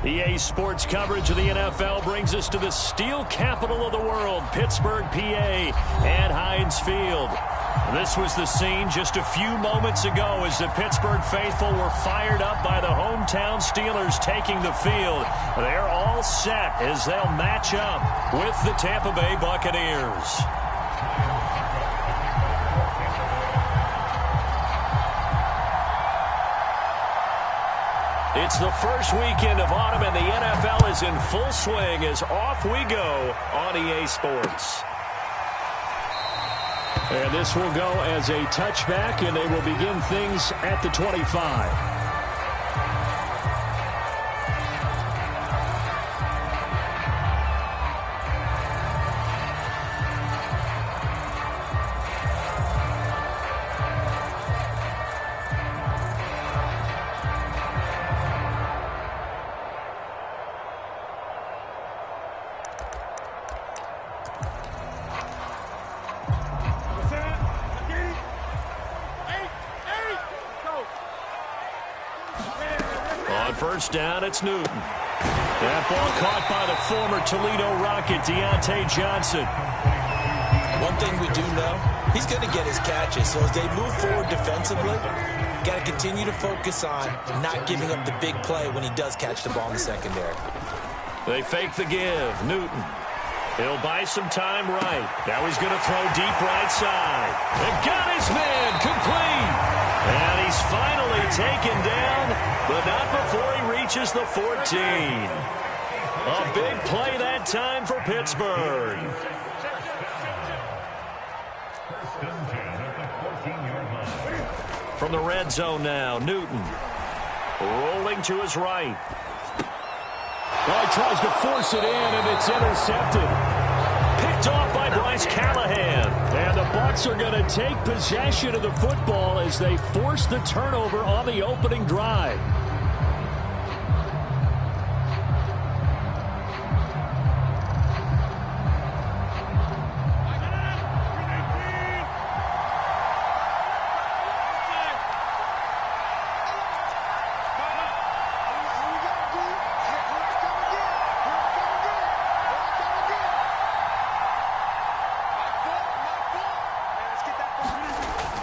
EA Sports coverage of the NFL brings us to the steel capital of the world, Pittsburgh, PA, and Heinz Field. This was the scene just a few moments ago as the Pittsburgh faithful were fired up by the hometown Steelers taking the field. They're all set as they'll match up with the Tampa Bay Buccaneers. It's the first weekend of autumn, and the NFL is in full swing as off we go on EA Sports. And this will go as a touchback, and they will begin things at the 25. First down, it's Newton. That ball caught by the former Toledo Rocket, Deontay Johnson. One thing we do know, he's going to get his catches. So as they move forward defensively, got to continue to focus on not giving up the big play when he does catch the ball in the secondary. They fake the give. Newton. He'll buy some time right. Now he's going to throw deep right side. They've got his man complete. And he's finally taken down, but not before he reaches the 14. A big play that time for Pittsburgh. From the red zone now, Newton. Rolling to his right. Well, he tries to force it in, and it's intercepted. Picked off by Bryce Callahan. And the Bucs are going to take possession of the football as they force the turnover on the opening drive.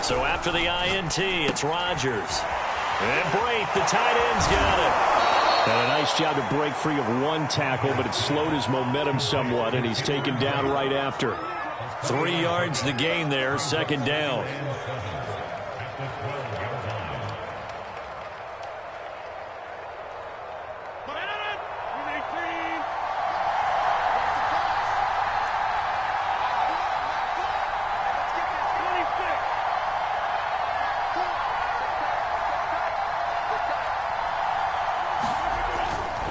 So after the INT, it's Rodgers. And Brate, the tight end's got it. And a nice job to break free of one tackle, but it slowed his momentum somewhat, and he's taken down right after. 3 yards the gain there, second down.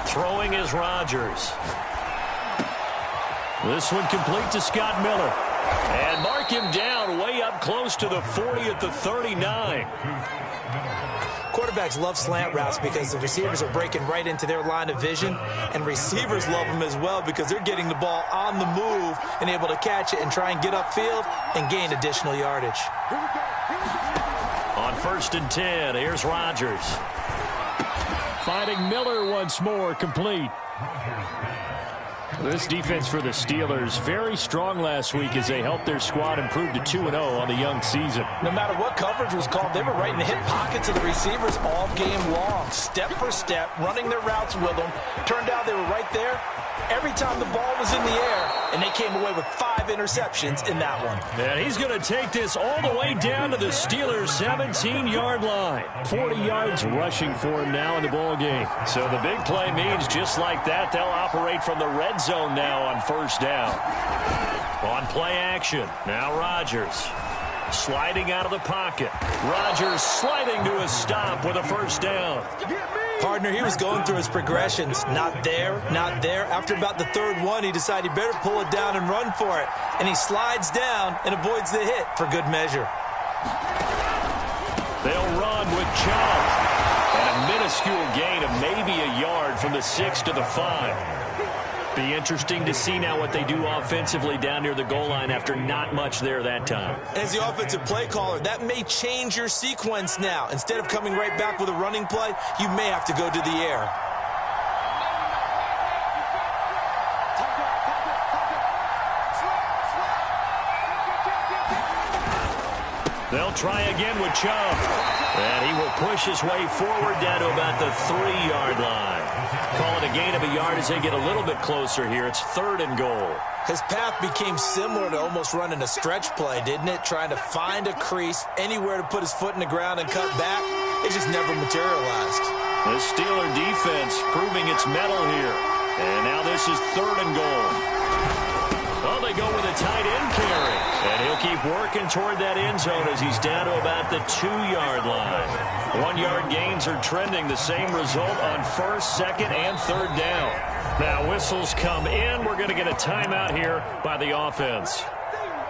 Throwing is Rodgers. This one complete to Scott Miller. And mark him down way up close to the 40 at the 39. Quarterbacks love slant routes because the receivers are breaking right into their line of vision, and receivers love them as well because they're getting the ball on the move and able to catch it and try and get upfield and gain additional yardage. On 1st and 10, here's Rodgers. Finding Miller once more, complete. This defense for the Steelers, very strong last week as they helped their squad improve to 2-0 on the young season. No matter what coverage was called, they were right in the hip pockets of the receivers all game long, step for step, running their routes with them. Turned out they were right there every time the ball was in the air, and they came away with 5 interceptions in that one. And he's going to take this all the way down to the Steelers' 17-yard line. 40 yards rushing for him now in the ball game. So the big play means just like that, they'll operate from the red zone now on 1st down. On play action, now Rodgers. Sliding out of the pocket. Rodgers sliding to a stop with a 1st down. Partner, he was going through his progressions. Not there, not there. After about the 3rd one, he decided he better pull it down and run for it. And he slides down and avoids the hit for good measure. They'll run with Chubb. And a minuscule gain of maybe a yard from the 6 to the 5. Be interesting to see now what they do offensively down near the goal line after not much there that time. As the offensive play caller, that may change your sequence now. Instead of coming right back with a running play, you may have to go to the air. They'll try again with Chubb. And he will push his way forward down to about the 3-yard line. Call it a gain of a yard as they get a little bit closer here. It's 3rd and goal. His path became similar to almost running a stretch play, didn't it? Trying to find a crease, anywhere to put his foot in the ground and cut back. It just never materialized. The Steeler defense proving its mettle here. And now this is 3rd and goal. Well, they go with a tight end carry. And he'll keep working toward that end zone as he's down to about the 2-yard line. 1-yard gains are trending. The same result on 1st, 2nd, and 3rd down. Now whistles come in. We're going to get a timeout here by the offense.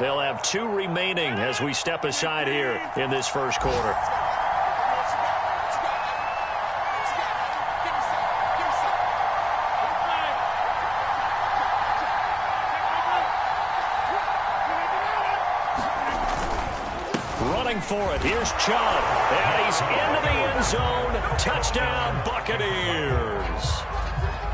They'll have 2 remaining as we step aside here in this first quarter. For it. Here's Chubb. And he's into the end zone. Touchdown, Buccaneers.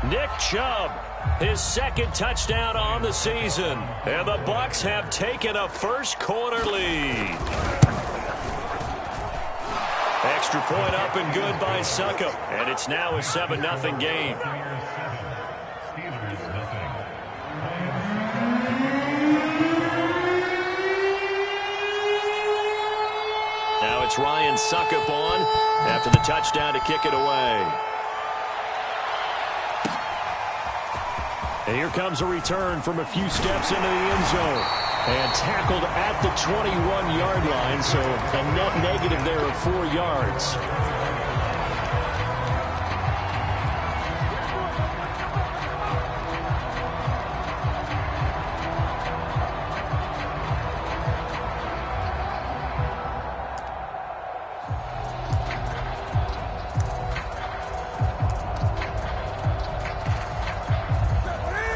Nick Chubb, his 2nd touchdown on the season. And the Bucs have taken a first quarter lead. Extra point up and good by Succop. And it's now a 7-0 game. It's Ryan Succop on after the touchdown to kick it away. And here comes a return from a few steps into the end zone. And tackled at the 21-yard line, so a net negative there of 4 yards.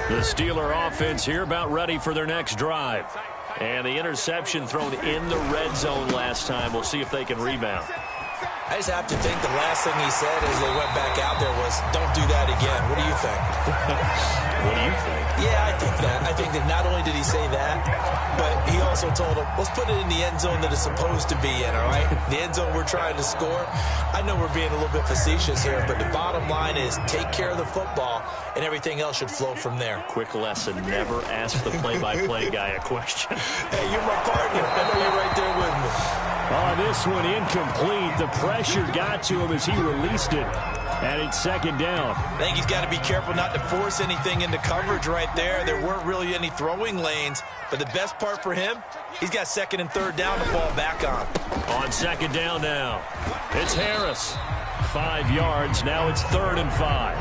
The Steeler offense here about ready for their next drive. And the interception thrown in the red zone last time. We'll see if they can rebound. I just have to think the last thing he said as they went back out there was, don't do that again. What do you think? What do you think? Yeah, I think that. I think that not only did he say that, but he also told him, let's put it in the end zone that it's supposed to be in, all right? The end zone we're trying to score. I know we're being a little bit facetious here, but the bottom line is take care of the football, and everything else should flow from there. Quick lesson, never ask the play-by-play guy a question. Hey, you're my partner. I know you're right there with me. Oh, this one incomplete. The pressure got to him as he released it. And it's 2nd down. I think he's got to be careful not to force anything into coverage right there. There weren't really any throwing lanes. But the best part for him, he's got 2nd and 3rd down to fall back on. On 2nd down now, it's Harris. 5 yards. Now it's 3rd and 5.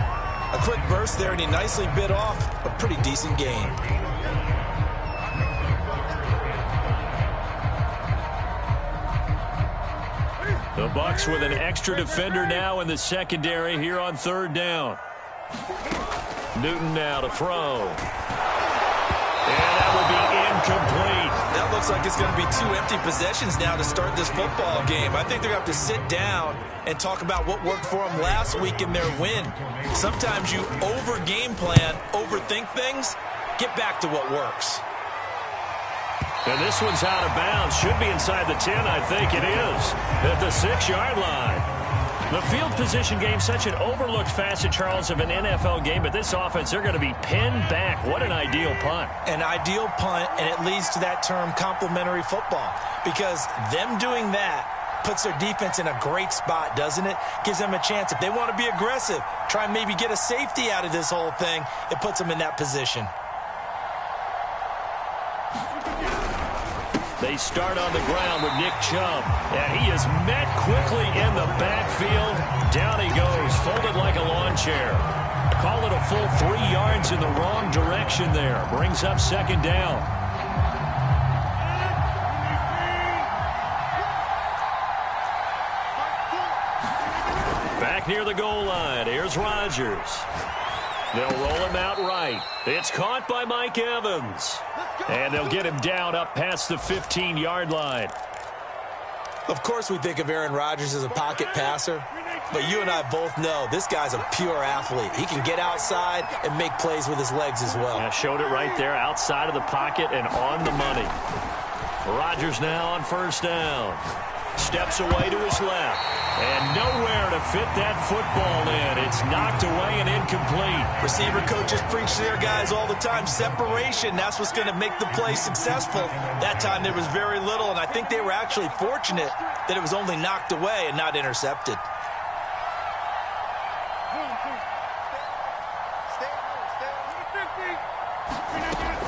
A quick burst there, and he nicely bit off a pretty decent gain. The Bucs with an extra defender now in the secondary here on 3rd down. Newton now to throw. And that will be incomplete. That looks like it's going to be 2 empty possessions now to start this football game. I think they're going to have to sit down and talk about what worked for them last week in their win. Sometimes you over-game plan, overthink things, get back to what works. And this one's out of bounds. Should be inside the 10, I think it is. At the 6-yard line. The field position game, such an overlooked facet, Charles, of an NFL game. But this offense, they're going to be pinned back. What an ideal punt. An ideal punt, and it leads to that term complementary football. Because them doing that puts their defense in a great spot, doesn't it? Gives them a chance. If they want to be aggressive, try and maybe get a safety out of this whole thing, it puts them in that position. They start on the ground with Nick Chubb. And he is met quickly in the backfield. Down he goes, folded like a lawn chair. Call it a full 3 yards in the wrong direction there. Brings up 2nd down. Back near the goal line. Here's Rodgers. They'll roll him out right. It's caught by Mike Evans. And they'll get him down up past the 15-yard line. Of course we think of Aaron Rodgers as a pocket passer, but you and I both know this guy's a pure athlete. He can get outside and make plays with his legs as well. Yeah, showed it right there outside of the pocket and on the money. Rodgers now on first down. Steps away to his left. And nowhere to fit that football in. It's knocked away and incomplete. Receiver coaches preach to their guys all the time. Separation, that's what's going to make the play successful. That time there was very little, and I think they were actually fortunate that it was only knocked away and not intercepted.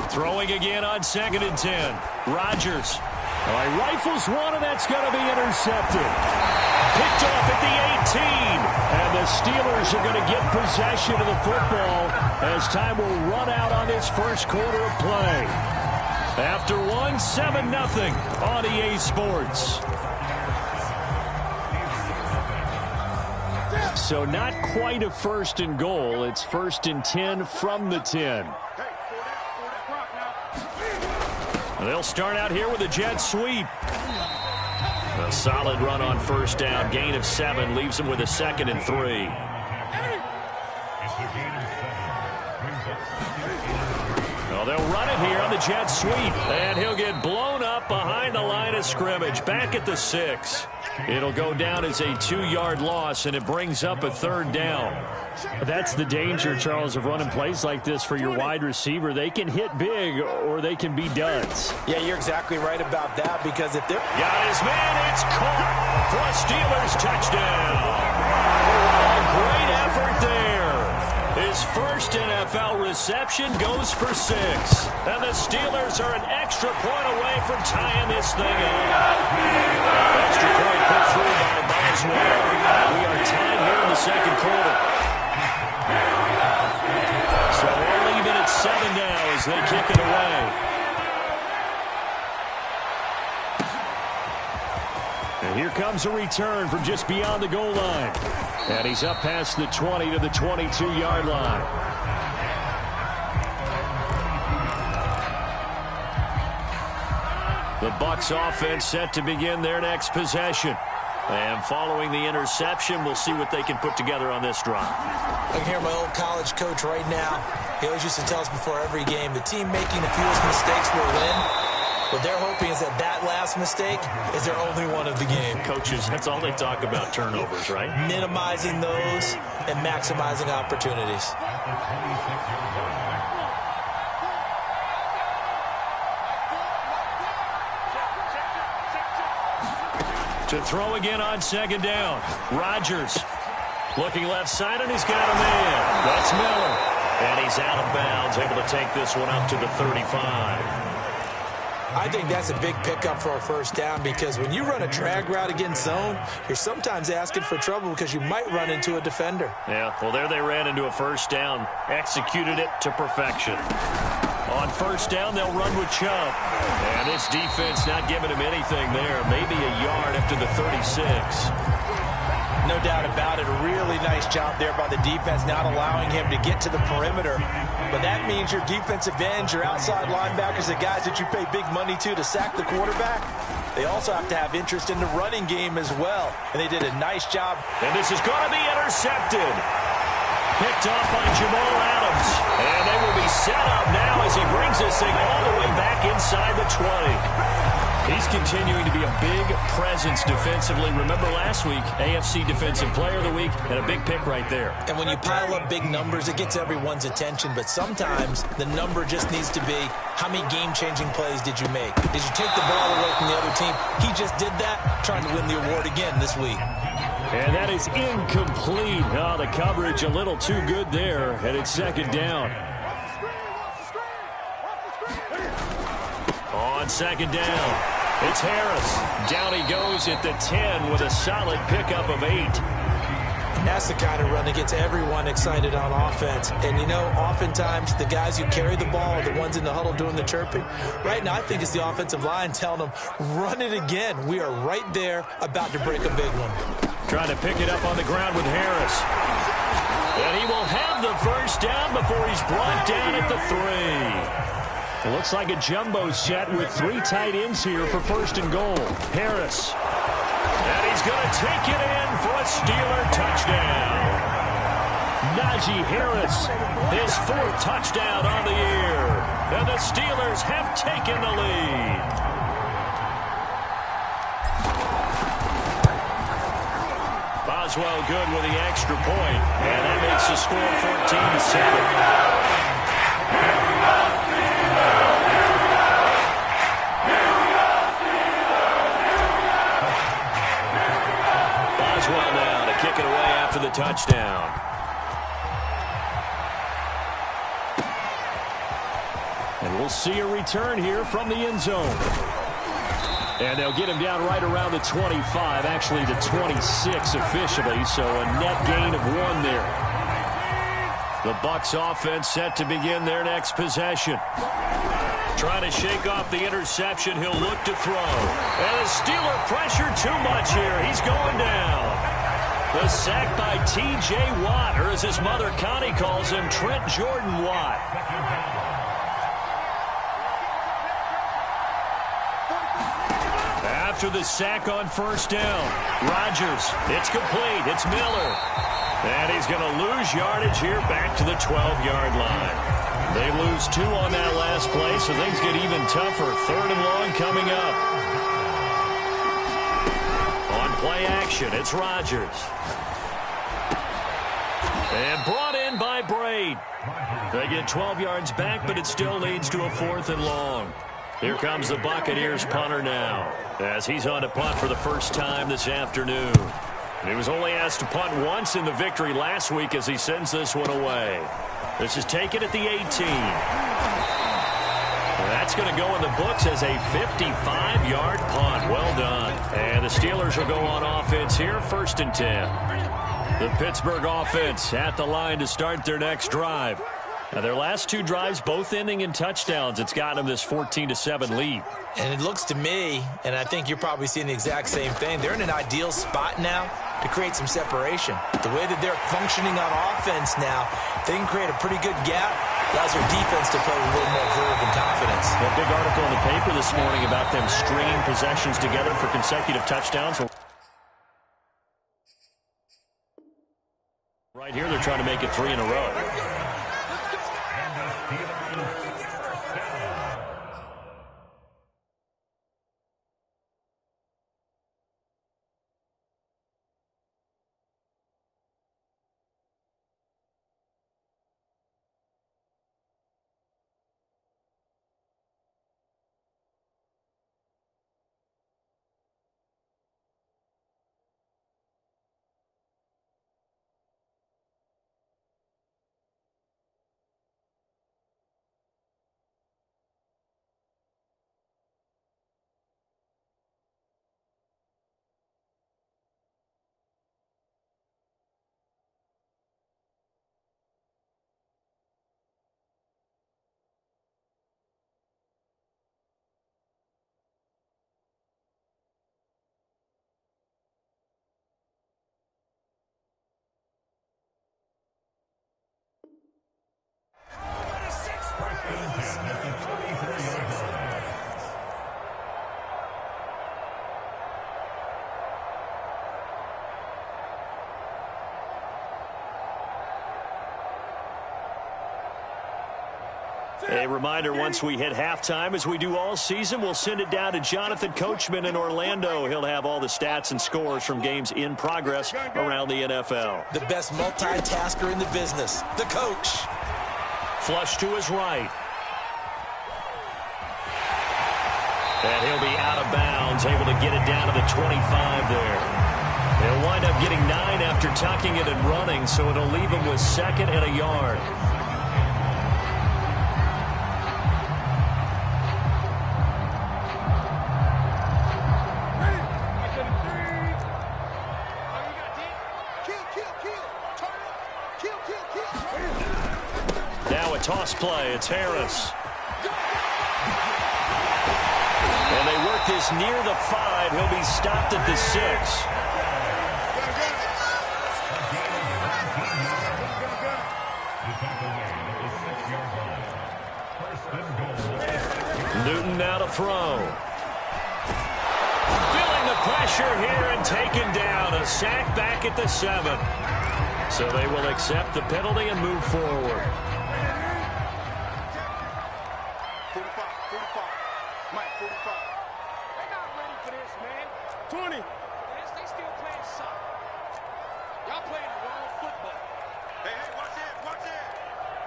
Throwing again on 2nd and 10. Rodgers. All right, rifles one, and that's going to be intercepted. Picked off at the 18. And the Steelers are going to get possession of the football as time will run out on this first quarter of play. After 7-0 on EA Sports. So not quite a 1st and goal. It's 1st and 10 from the 10. They'll start out here with a jet sweep. A solid run on first down. Gain of 7 leaves him with a 2nd and 3. Well, they'll run it here on the jet sweep. And he'll get blown up behind the line of scrimmage. Back at the 6. It'll go down as a 2-yard loss, and it brings up a 3rd down. That's the danger, Charles, of running plays like this for your wide receiver. They can hit big or they can be duds. Yeah, you're exactly right about that, because if they're... Got his man, it's caught for a Steelers touchdown. A great effort there. His first NFL reception goes for 6. And the Steelers are an extra point away from tying this thing up. Extra point put through by Boswell. We are tied here in the 2nd quarter. So we'll leave it at 7 now as they kick it away. And here comes a return from just beyond the goal line. And he's up past the 20 to the 22-yard line. The Bucs offense set to begin their next possession. And following the interception, we'll see what they can put together on this drive. I can hear my old college coach right now. He always used to tell us before every game, the team making the fewest mistakes will win. What they're hoping is that that last mistake is their only one of the game. Coaches, that's all they talk about, turnovers, right? Minimizing those and maximizing opportunities. To throw again on 2nd down. Rodgers looking left side, and he's got a man. That's Miller. And he's out of bounds, able to take this one up to the 35. I think that's a big pickup for a first down, because when you run a drag route against zone, you're sometimes asking for trouble because you might run into a defender. Yeah, well, there they ran into a first down. Executed it to perfection. On first down, they'll run with Chubb. And this defense not giving him anything there. Maybe a yard up to the 36. No doubt about it. A really nice job there by the defense, not allowing him to get to the perimeter. But that means your defensive ends, your outside linebackers, the guys that you pay big money to sack the quarterback, they also have to have interest in the running game as well. And they did a nice job. And this is going to be intercepted. Picked off by Jamal Adams. And they will be set up now as he brings this thing all the way back inside the 20. He's continuing to be a big presence defensively. Remember last week, AFC Defensive Player of the Week, and a big pick right there. And when you pile up big numbers, it gets everyone's attention. But sometimes the number just needs to be, how many game-changing plays did you make? Did you take the ball away from the other team? He just did that, trying to win the award again this week. And that is incomplete. Oh, the coverage a little too good there, and it's 2nd down. On 2nd down, it's Harris. Down he goes at the 10 with a solid pickup of 8. And that's the kind of run that gets everyone excited on offense. And, you know, oftentimes the guys who carry the ball are the ones in the huddle doing the chirping. Right now, I think it's the offensive line telling them, run it again. We are right there about to break a big one. Trying to pick it up on the ground with Harris. And he will have the first down before he's brought down at the 3. It looks like a jumbo set with 3 tight ends here for 1st and goal. Harris. And he's going to take it in for a Steeler touchdown. Najee Harris, his 4th touchdown on the year. And the Steelers have taken the lead. Boswell good with the extra point, and that makes the score 14-7. Boswell now to kick it away after the touchdown. And we'll see a return here from the end zone. And they'll get him down right around the 25, actually the 26 officially, so a net gain of 1 there. The Bucs offense set to begin their next possession. Trying to shake off the interception, he'll look to throw. And the Steeler pressure too much here. He's going down. The sack by T.J. Watt, or as his mother Connie calls him, Trent Jordan Watt. After the sack on first down, Rodgers, it's complete, it's Miller. And he's going to lose yardage here back to the 12-yard line. They lose 2 on that last play, so things get even tougher. 3rd and long coming up. On play action, it's Rodgers. And brought in by Braid. They get 12 yards back, but it still leads to a 4th and long. Here comes the Buccaneers punter now, as he's on to punt for the first time this afternoon. And he was only asked to punt once in the victory last week as he sends this one away. This is taken at the 18. And that's going to go in the books as a 55-yard punt. Well done. And the Steelers will go on offense here, 1st and 10. The Pittsburgh offense at the line to start their next drive. Now, their last 2 drives, both ending in touchdowns. It's gotten them this 14-7 lead. And it looks to me, and I think you're probably seeing the exact same thing, they're in an ideal spot now to create some separation. The way that they're functioning on offense now, they can create a pretty good gap. Allows their defense to play with a little more verve and confidence. A big article in the paper this morning about them stringing possessions together for consecutive touchdowns. Right here, they're trying to make it 3 in a row. A reminder, once we hit halftime, as we do all season, we'll send it down to Jonathan Coachman in Orlando. He'll have all the stats and scores from games in progress around the NFL. The best multitasker in the business, the coach. Flush to his right. And he'll be out of bounds, able to get it down to the 25 there. He'll wind up getting 9 after tucking it and running, so it'll leave him with 2nd and a yard. Now a toss play. It's Harris. And they work this near the 5. He'll be stopped at the 6. Newton now to throw. Feeling the pressure here and taken down. A sack back at the 7. So they will accept the penalty and move forward. 45. Mike, 45. They're not ready for this, man. 20. They still playing soccer. Y'all playing the wrong football. Hey, watch it, watch it.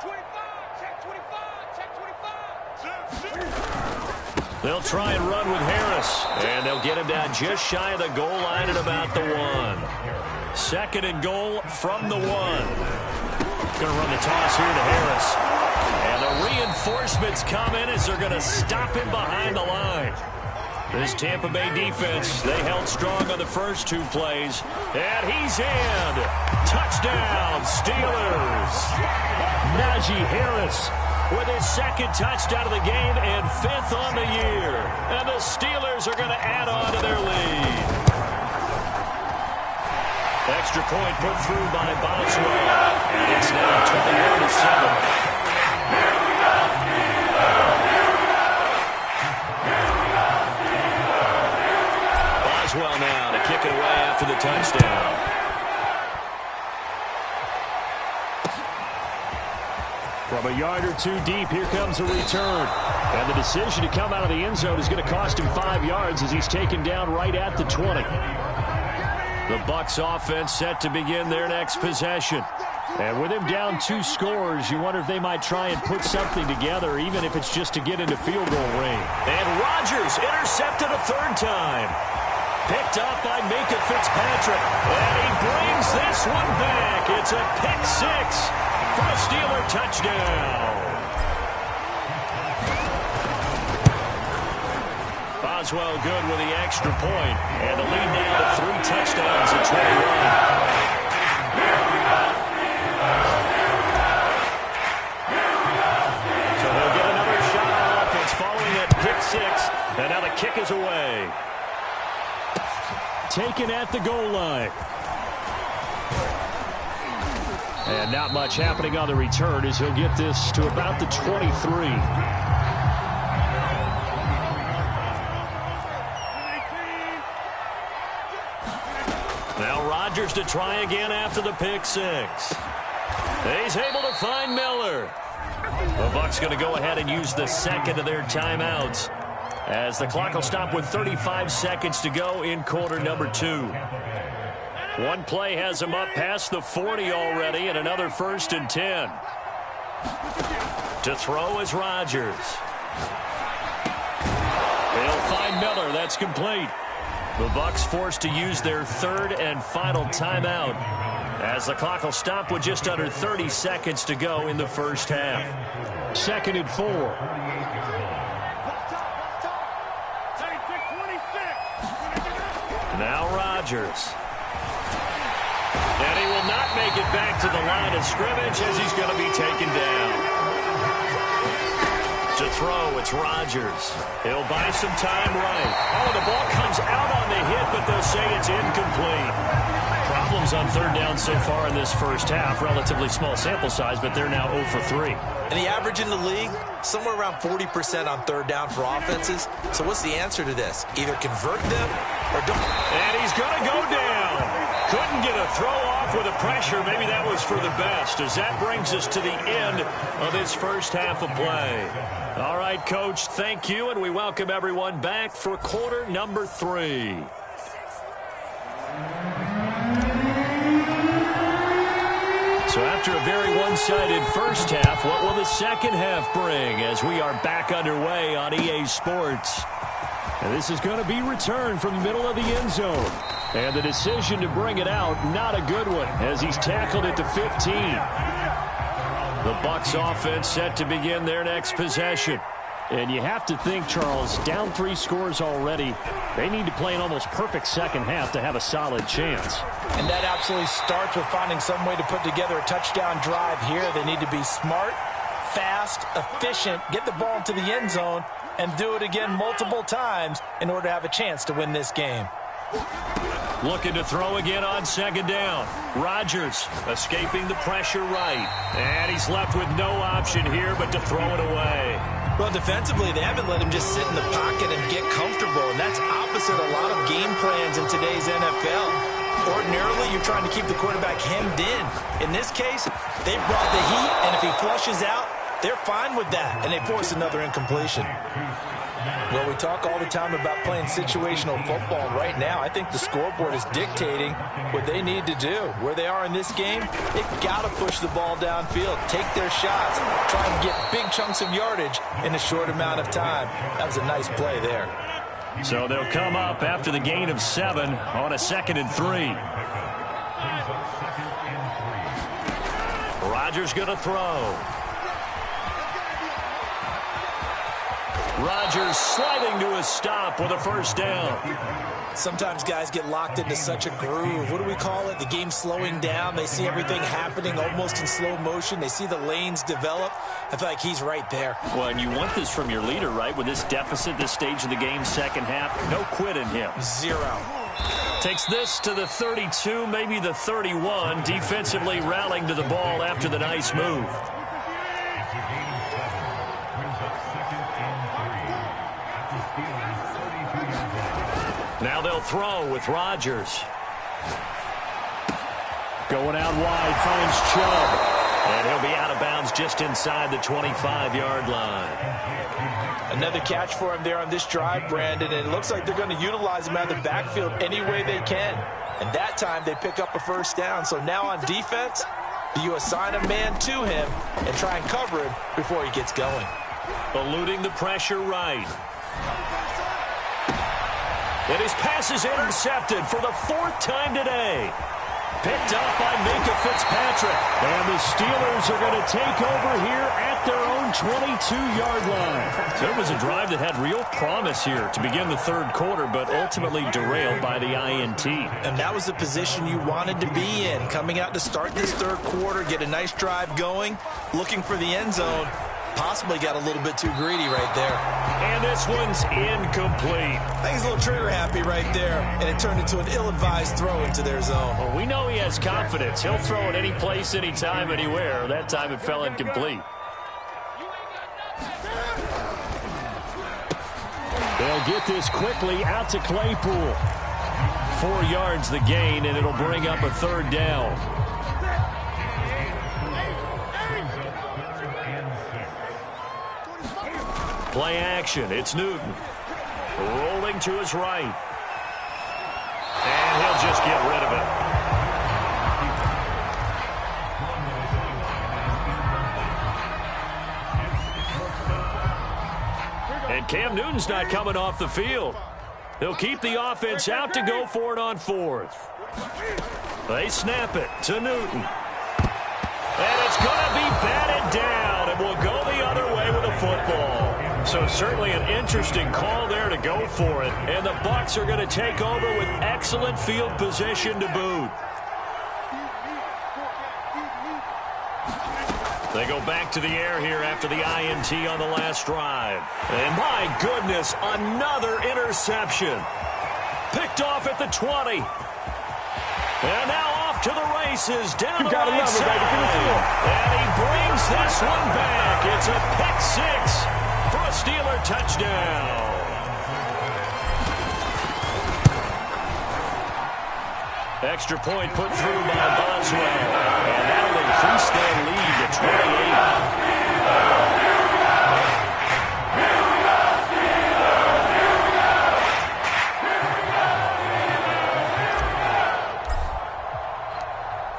25, check 25, check 25. They'll try and run with Harris, and they'll get him down just shy of the goal line at about the 1. 2nd and goal from the 1. Going to run the toss here to Harris. And the reinforcements come in as they're going to stop him behind the line. This Tampa Bay defense, they held strong on the first 2 plays. And he's in. Touchdown, Steelers. Najee Harris with his 2nd touchdown of the game and 5th on the year. And the Steelers are going to add on to their lead. Extra point put through by Boswell. And it's now 21-7. Boswell now to kick it away after the touchdown. From a yard or 2 deep, here comes a return. And the decision to come out of the end zone is going to cost him 5 yards as he's taken down right at the 20. The Bucs offense set to begin their next possession. And with him down 2 scores, you wonder if they might try and put something together, even if it's just to get into field goal range. And Rodgers intercepted a 3rd time. Picked up by Minkah Fitzpatrick. And he brings this one back. It's a pick 6 for a Steeler touchdown. Boswell good with the extra point. And the lead now to 3 touchdowns at 21. So he'll get another shot on offense following that pick 6. And now the kick is away. Taken at the goal line. And not much happening on the return as he'll get this to about the 23. Now Rodgers to try again after the pick 6. He's able to find Miller. The Bucs going to go ahead and use the 2nd of their timeouts, as the clock will stop with 35 seconds to go in quarter number 2. One play has him up past the 40 already, and another 1st and 10. To throw is Rodgers. They'll find Miller. That's complete. The Bucs forced to use their 3rd and final timeout, as the clock will stop with just under 30 seconds to go in the first half. 2nd and 4. Now Rodgers. And he will not make it back to the line of scrimmage as he's going to be taken down. To throw, it's Rodgers. He'll buy some time right. Oh, the ball comes out on the hit, but they'll say it's incomplete. Problems on 3rd down so far in this first half. Relatively small sample size, but they're now 0 for 3. And the average in the league, somewhere around 40% on 3rd down for offenses. So what's the answer to this? Either convert them or don't. And he's going to go down. Couldn't get a throw off with the pressure. Maybe that was for the best, as that brings us to the end of this first half of play. All right, Coach, thank you, and we welcome everyone back for quarter number 3. So after a very one-sided first half, what will the second half bring as we are back underway on EA Sports? And this is going to be returned from the middle of the end zone. And the decision to bring it out, not a good one, as he's tackled at the 15. The Bucs offense set to begin their next possession. And you have to think, Charles, down 3 scores already. They need to play an almost perfect second half to have a solid chance. And that absolutely starts with finding some way to put together a touchdown drive here. They need to be smart, fast, efficient, get the ball into the end zone, and do it again multiple times in order to have a chance to win this game. Looking to throw again on 2nd down. Rodgers escaping the pressure right. And he's left with no option here but to throw it away. Well, defensively, they haven't let him just sit in the pocket and get comfortable, and that's opposite a lot of game plans in today's NFL. Ordinarily, you're trying to keep the quarterback hemmed in. In this case, they brought the heat, and if he flushes out, they're fine with that, and they force another incompletion. Well, we talk all the time about playing situational football. Right now, I think the scoreboard is dictating what they need to do. Where they are in this game, they've got to push the ball downfield, take their shots, try and get big chunks of yardage in a short amount of time. That was a nice play there. So they'll come up after the gain of 7 on a 2nd and 3. Rodgers going to throw. Rodgers sliding to a stop with a first down. Sometimes guys get locked into such a groove. What do we call it? The game's slowing down. They see everything happening almost in slow motion. They see the lanes develop. I feel like he's right there. Well, and you want this from your leader, right? With this deficit, this stage of the game, second half, no quit in him. 0. Takes this to the 32, maybe the 31. Defensively rallying to the ball after the nice move. Now they'll throw with Rodgers. Going out wide, finds Chubb. And he'll be out of bounds just inside the 25-yard line. Another catch for him there on this drive, Brandon. And it looks like they're going to utilize him out of the backfield any way they can. And that time they pick up a first down. So now on defense, do you assign a man to him and try and cover him before he gets going? Eluding the pressure right. And his pass is intercepted for the 4th time today. Picked up by Minkah Fitzpatrick. And the Steelers are going to take over here at their own 22-yard line. There was a drive that had real promise here to begin the 3rd quarter, but ultimately derailed by the INT. And that was the position you wanted to be in. Coming out to start this 3rd quarter, get a nice drive going, looking for the end zone. Possibly got a little bit too greedy right there. And this one's incomplete. I think he's a little trigger happy right there, and it turned into an ill-advised throw into their zone. Well, we know he has confidence. He'll throw it any place, anytime, anywhere. That time it fell incomplete. They'll get this quickly out to Claypool. 4 yards the gain, and it'll bring up a 3rd down. Play action. It's Newton. Rolling to his right. And he'll just get rid of it. And Cam Newton's not coming off the field. He'll keep the offense out to go for it on 4th. They snap it to Newton. And it's going to be batted down, and we'll go the other way with the football. So certainly an interesting call there to go for it. And the Bucs are going to take over with excellent field position to boot. They go back to the air here after the INT on the last drive. And my goodness, another interception. Picked off at the 20. And now off to the races down the right side. And he brings this one back. It's a pick 6 for a Steeler touchdown. Extra point put through by Boswell. And that'll increase their lead to 28.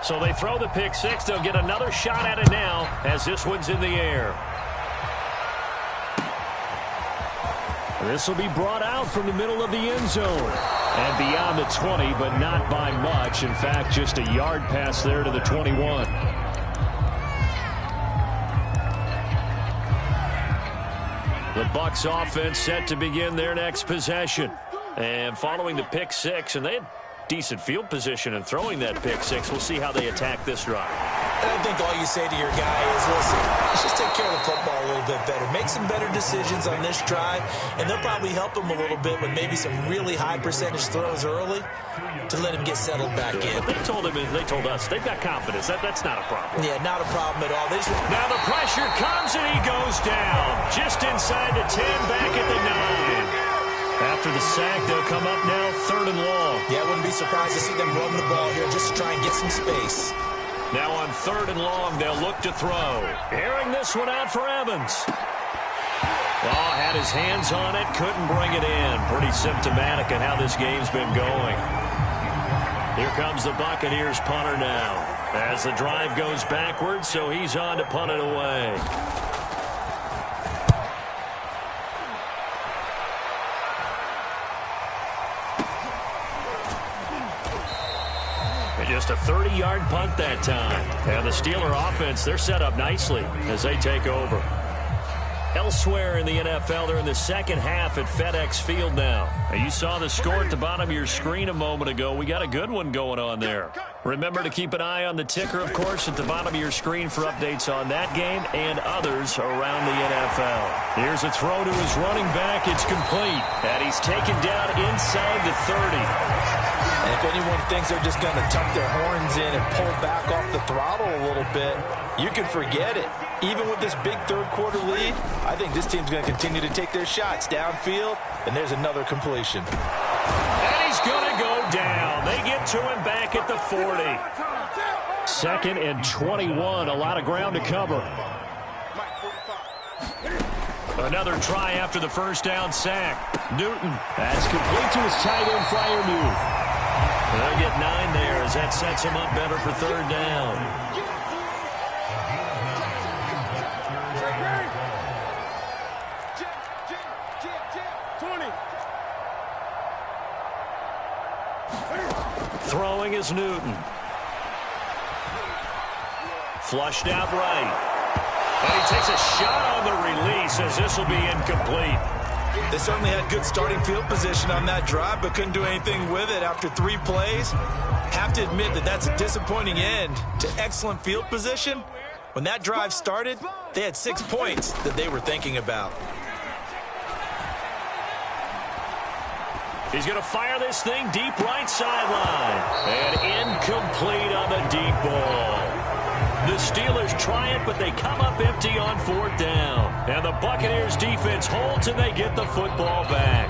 So they throw the pick 6. They'll get another shot at it now as this one's in the air. This will be brought out from the middle of the end zone. And beyond the 20, but not by much. In fact, just a yard pass there to the 21. The Bucs offense set to begin their next possession. And following the pick 6, and they had decent field position and throwing that pick 6. We'll see how they attack this drive. I think all you say to your guy is, listen, let's just take care of the football a little bit better. Make some better decisions on this drive, and they'll probably help him a little bit with maybe some really high percentage throws early to let him get settled back in. But they told us they've got confidence. That's not a problem. Yeah, not a problem at all. Now the pressure comes and he goes down. Just inside the 10, back at the 9. After the sack, they'll come up now 3rd and long. Yeah, I wouldn't be surprised to see them run the ball here just to try and get some space. Now on 3rd and long, they'll look to throw. Airing this one out for Evans. Oh, had his hands on it, couldn't bring it in. Pretty symptomatic of how this game's been going. Here comes the Buccaneers punter now. As the drive goes backwards, so he's on to punt it away. Just a 30-yard punt that time. And the Steeler offense, they're set up nicely as they take over. Elsewhere in the NFL, they're in the second half at FedEx Field now. You saw the score at the bottom of your screen a moment ago. We got a good one going on there. Remember to keep an eye on the ticker, of course, at the bottom of your screen for updates on that game and others around the NFL. Here's a throw to his running back. It's complete. And he's taken down inside the 30. And if anyone thinks they're just going to tuck their horns in and pull back off the throttle a little bit, you can forget it. Even with this big third-quarter lead, I think this team's going to continue to take their shots downfield, and there's another completion. And he's going to go down. They get to him back at the 40. 2nd and 21, a lot of ground to cover. Another try after the first down sack. Newton. That's complete to his tight end, Freiermuth. They'll get 9 there as that sets him up better for third down. Throwing is Newton. Flushed out right. And he takes a shot on the release as this will be incomplete. They certainly had good starting field position on that drive, but couldn't do anything with it after 3 plays. Have to admit that that's a disappointing end to excellent field position. When that drive started, they had 6 points that they were thinking about. He's going to fire this thing deep right sideline. And incomplete on the deep ball. The Steelers try it, but they come up empty on 4th down. And the Buccaneers defense holds, and they get the football back.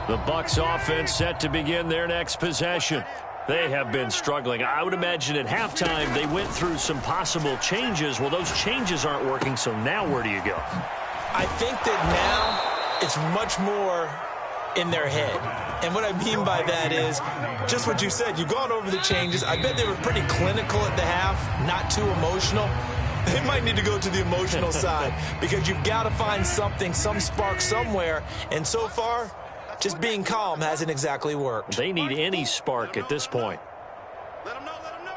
The Bucs offense set to begin their next possession. They have been struggling. I would imagine at halftime they went through some possible changes. Well, those changes aren't working, so now where do you go? I think that now it's much more in their head. And what I mean by that is just what you said. You've gone over the changes. I bet they were pretty clinical at the half, not too emotional. They might need to go to the emotional side because you've got to find something, some spark somewhere. And so far, just being calm hasn't exactly worked. They need any spark at this point. Let him know, let him know.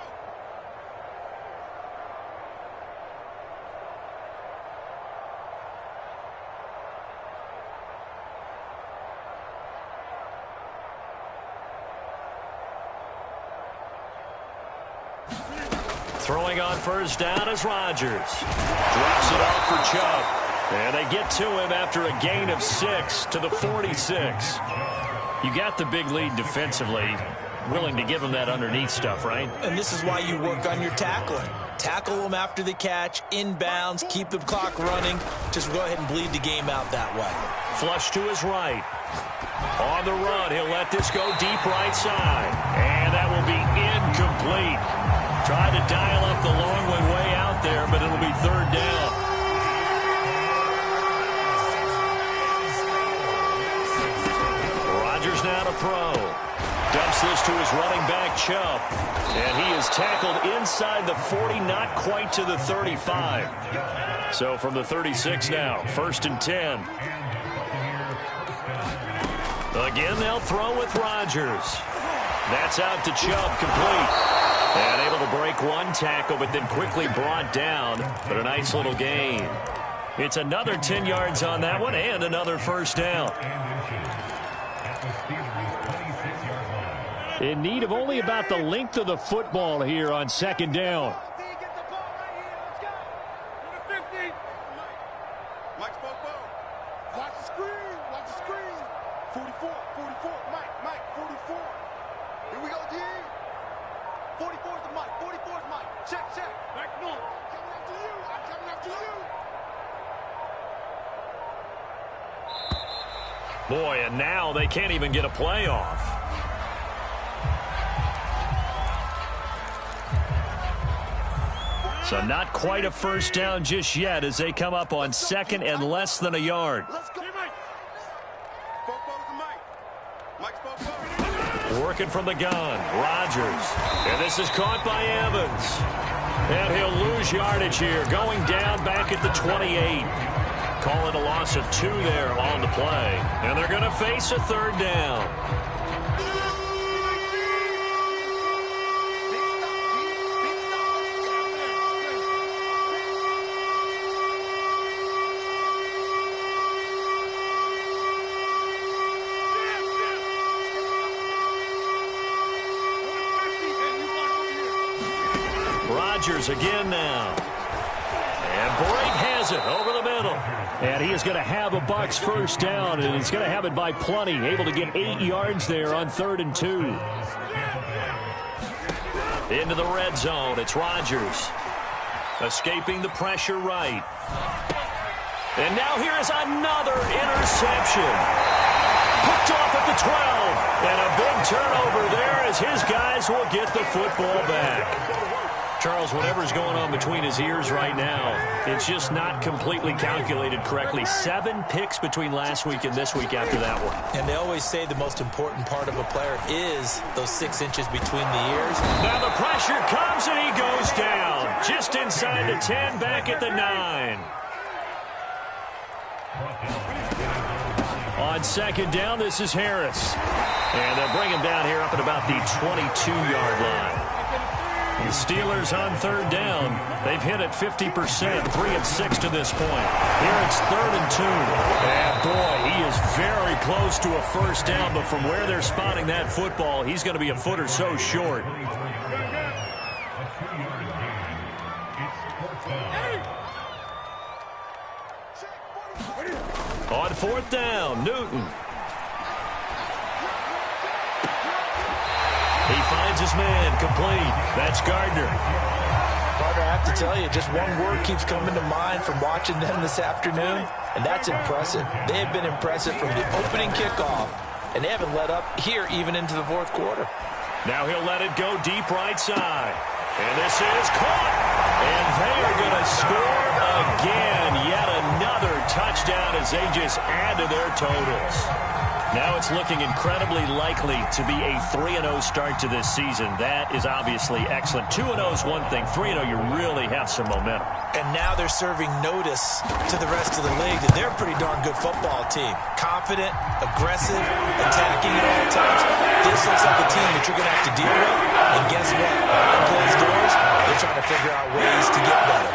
Throwing on first down is Rodgers. Drops it off for Chubb. And they get to him after a gain of 6 to the 46. You got the big lead defensively. Willing to give him that underneath stuff, right? And this is why you work on your tackling. Tackle them after the catch, inbounds, keep the clock running. Just go ahead and bleed the game out that way. Flush to his right. On the run, he'll let this go deep right side. And that will be incomplete. Tried to dial up the long one way out there, but it'll be third down. Rodgers now to throw. Dumps this to his running back, Chubb. And he is tackled inside the 40, not quite to the 35. So from the 36 now, 1st and 10. Again, they'll throw with Rodgers. That's out to Chubb, complete. And able to break one tackle, but then quickly brought down. But a nice little gain. It's another 10 yards on that one and another first down. In need of only about the length of the football here on 2nd down. Mike spoke well. Watch the screen. Watch the screen. 44. Mike, 44. Here we go, D. 44 is the Mike. 44 is Mike. Check. Back north. Coming after you. I'm coming after you. Boy, and now they can't even get a playoff. So not quite a first down just yet as they come up on second and less than a yard. Let's go. Working from the gun, Rodgers. And this is caught by Evans. And he'll lose yardage here, going down back at the 28. Call it a loss of 2 there on the play. And they're going to face a third down. Rodgers again now. And Brake has it over the middle. And he is going to have a Bucs first down, and he's going to have it by plenty. Able to get 8 yards there on 3rd and 2. Into the red zone. It's Rodgers. Escaping the pressure right. And now here is another interception. Picked off at the 12. And a big turnover there as his guys will get the football back. Charles, whatever's going on between his ears right now, it's just not completely calculated correctly. 7 picks between last week and this week after that one. And they always say the most important part of a player is those 6 inches between the ears. Now the pressure comes and he goes down. Just inside the 10, back at the 9. On second down, this is Harris. And they'll bring him down here up at about the 22-yard line. The Steelers on 3rd down. They've hit it 50%, 3 of 6 to this point. Here it's 3rd and 2. And boy, he is very close to a first down, but from where they're spotting that football, he's going to be a foot or so short. On 4th down, Newton. He finds his man, complete. That's Gardner. Gardner, I have to tell you, just one word keeps coming to mind from watching them this afternoon, and that's impressive. They have been impressive from the opening kickoff, and they haven't let up here even into the 4th quarter. Now he'll let it go deep right side. And this is caught. And they are going to score again. Yet another touchdown as they just add to their totals. Now it's looking incredibly likely to be a 3-0 start to this season. That is obviously excellent. 2-0 is one thing. 3-0, you really have some momentum. And now they're serving notice to the rest of the league that they're a pretty darn good football team. Confident, aggressive, attacking at all times. This looks like a team that you're going to have to deal with. And guess what? Behind closed doors, they're trying to figure out ways to get better.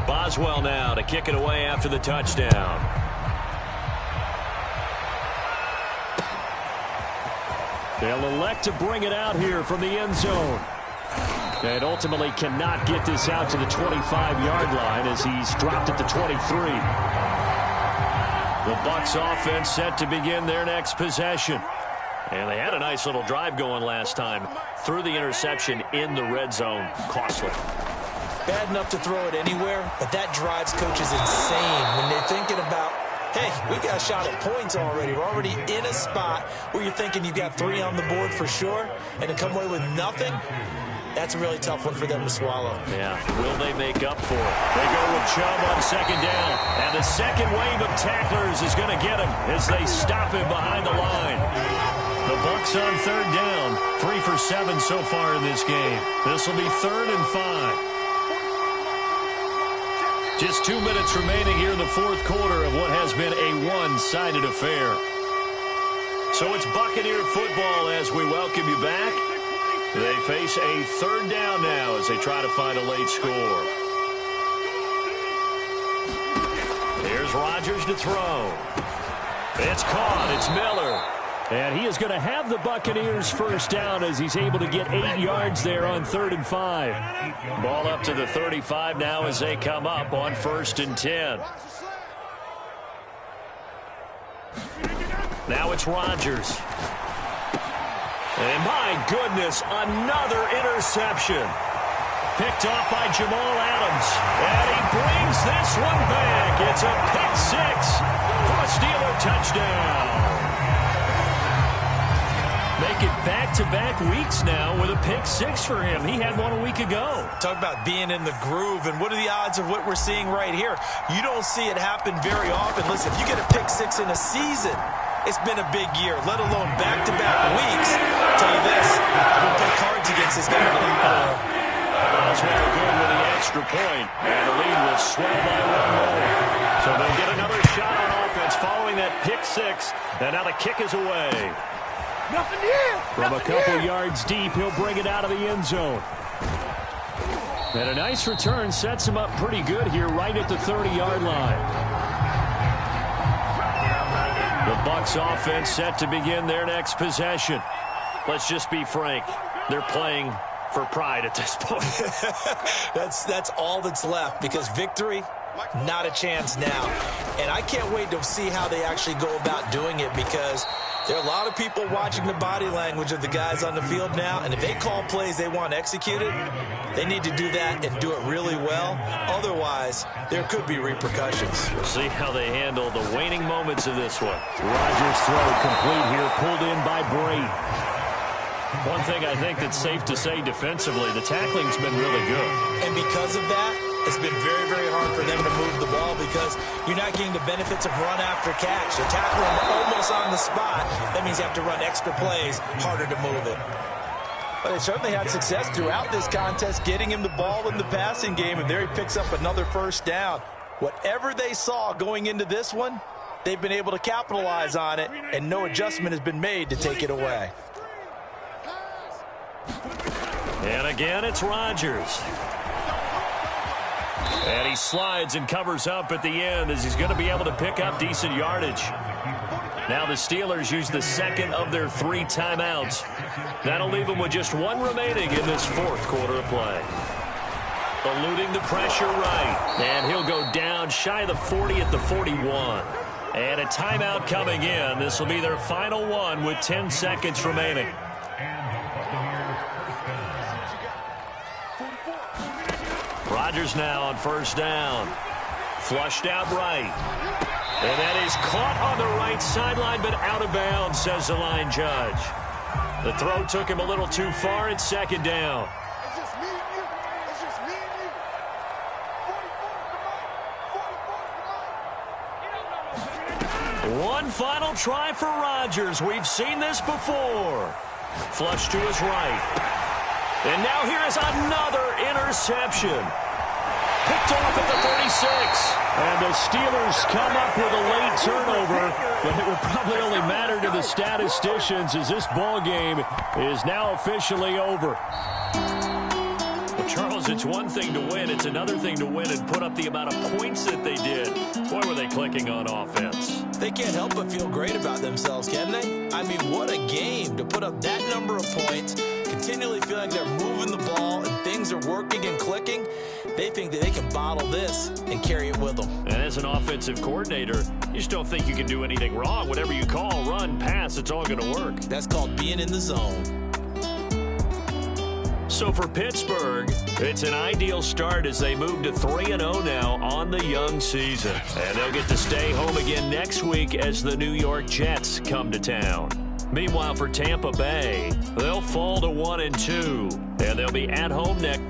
Boswell now to kick it away after the touchdown. They'll elect to bring it out here from the end zone. And ultimately cannot get this out to the 25-yard line as he's dropped at the 23. The Bucs offense set to begin their next possession. And they had a nice little drive going last time. Threw the interception in the red zone. Costly. Bad enough to throw it anywhere, but that drives coaches insane when they're thinking about, hey, we got a shot at points already. We're already in a spot where you're thinking you've got 3 on the board for sure, and to come away with nothing, that's a really tough one for them to swallow. Yeah, will they make up for it? They go with Chubb on second down, and the second wave of tacklers is going to get him as they stop him behind the line. The Bucs on 3rd down, 3 for 7 so far in this game. This will be 3rd and 5. Just 2 minutes remaining here in the 4th quarter of what has been a one-sided affair. So it's Buccaneer football as we welcome you back. They face a 3rd down now as they try to find a late score. Here's Rodgers to throw. It's caught. It's Miller. And he is going to have the Buccaneers first down as he's able to get 8 yards there on 3rd and 5. Ball up to the 35 now as they come up on 1st and 10. Now it's Rodgers. And my goodness, another interception. Picked off by Jamal Adams. And he brings this one back. It's a pick 6. for a Steeler touchdown. Make it back-to-back weeks now with a pick six for him. He had one a week ago. Talk about being in the groove, and what are the odds of what we're seeing right here? You don't see it happen very often. Listen, if you get a pick six in a season, it's been a big year, let alone back-to-back weeks. I'll tell you this, I will play cards against this guy. Osweiler good with the extra point, and the lead will swell by one more. So they'll get another shot on offense following that pick six, and now the kick is away. Nothing here. From a couple yards deep, he'll bring it out of the end zone. And a nice return sets him up pretty good here right at the 30-yard line. The Bucs offense set to begin their next possession. Let's just be frank. They're playing for pride at this point. That's all that's left, because victory, not a chance now. And I can't wait to see how they actually go about doing it, because there are a lot of people watching the body language of the guys on the field now, and if they call plays they want executed, they need to do that and do it really well. Otherwise, there could be repercussions. We'll see how they handle the waning moments of this one. Rodgers' throw complete here, pulled in by Brate. One thing I think that's safe to say defensively, the tackling's been really good. And because of that, it's been very, very hard for them to move the ball, because you're not getting the benefits of run after catch. They're tackling almost on the spot. That means you have to run extra plays, harder to move it. But they certainly had success throughout this contest, getting him the ball in the passing game, and there he picks up another first down. Whatever they saw going into this one, they've been able to capitalize on it, and no adjustment has been made to take it away. And again, it's Rodgers. And he slides and covers up at the end, as he's going to be able to pick up decent yardage. Now the Steelers use the second of their 3 timeouts. That'll leave them with just 1 remaining in this fourth quarter of play. Eluding the pressure right. And he'll go down shy of the 40 at the 41. And a timeout coming in. This will be their final one with 10 seconds remaining. Rodgers now on first down. Flushed out right. And that is caught on the right sideline, but out of bounds, says the line judge. The throw took him a little too far. It's second down. It's just me and you. It's just me and you. 44 One final try for Rodgers. We've seen this before. Flush to his right. And now here is another interception. Picked off at the 36. And the Steelers come up with a late turnover, but it will probably only matter to the statisticians, as this ball game is now officially over. Well, Charles, it's one thing to win. It's another thing to win and put up the amount of points that they did. Boy, were they clicking on offense. They can't help but feel great about themselves, can they? I mean, what a game to put up that number of points, continually feeling like they're moving the ball and things are working and clicking. They think that they can bottle this and carry it with them. And as an offensive coordinator, you just don't think you can do anything wrong. Whatever you call, run, pass, it's all going to work. That's called being in the zone. So for Pittsburgh, it's an ideal start as they move to 3-0 now on the young season. And they'll get to stay home again next week as the New York Jets come to town. Meanwhile, for Tampa Bay, they'll fall to 1-2, and they'll be at home next.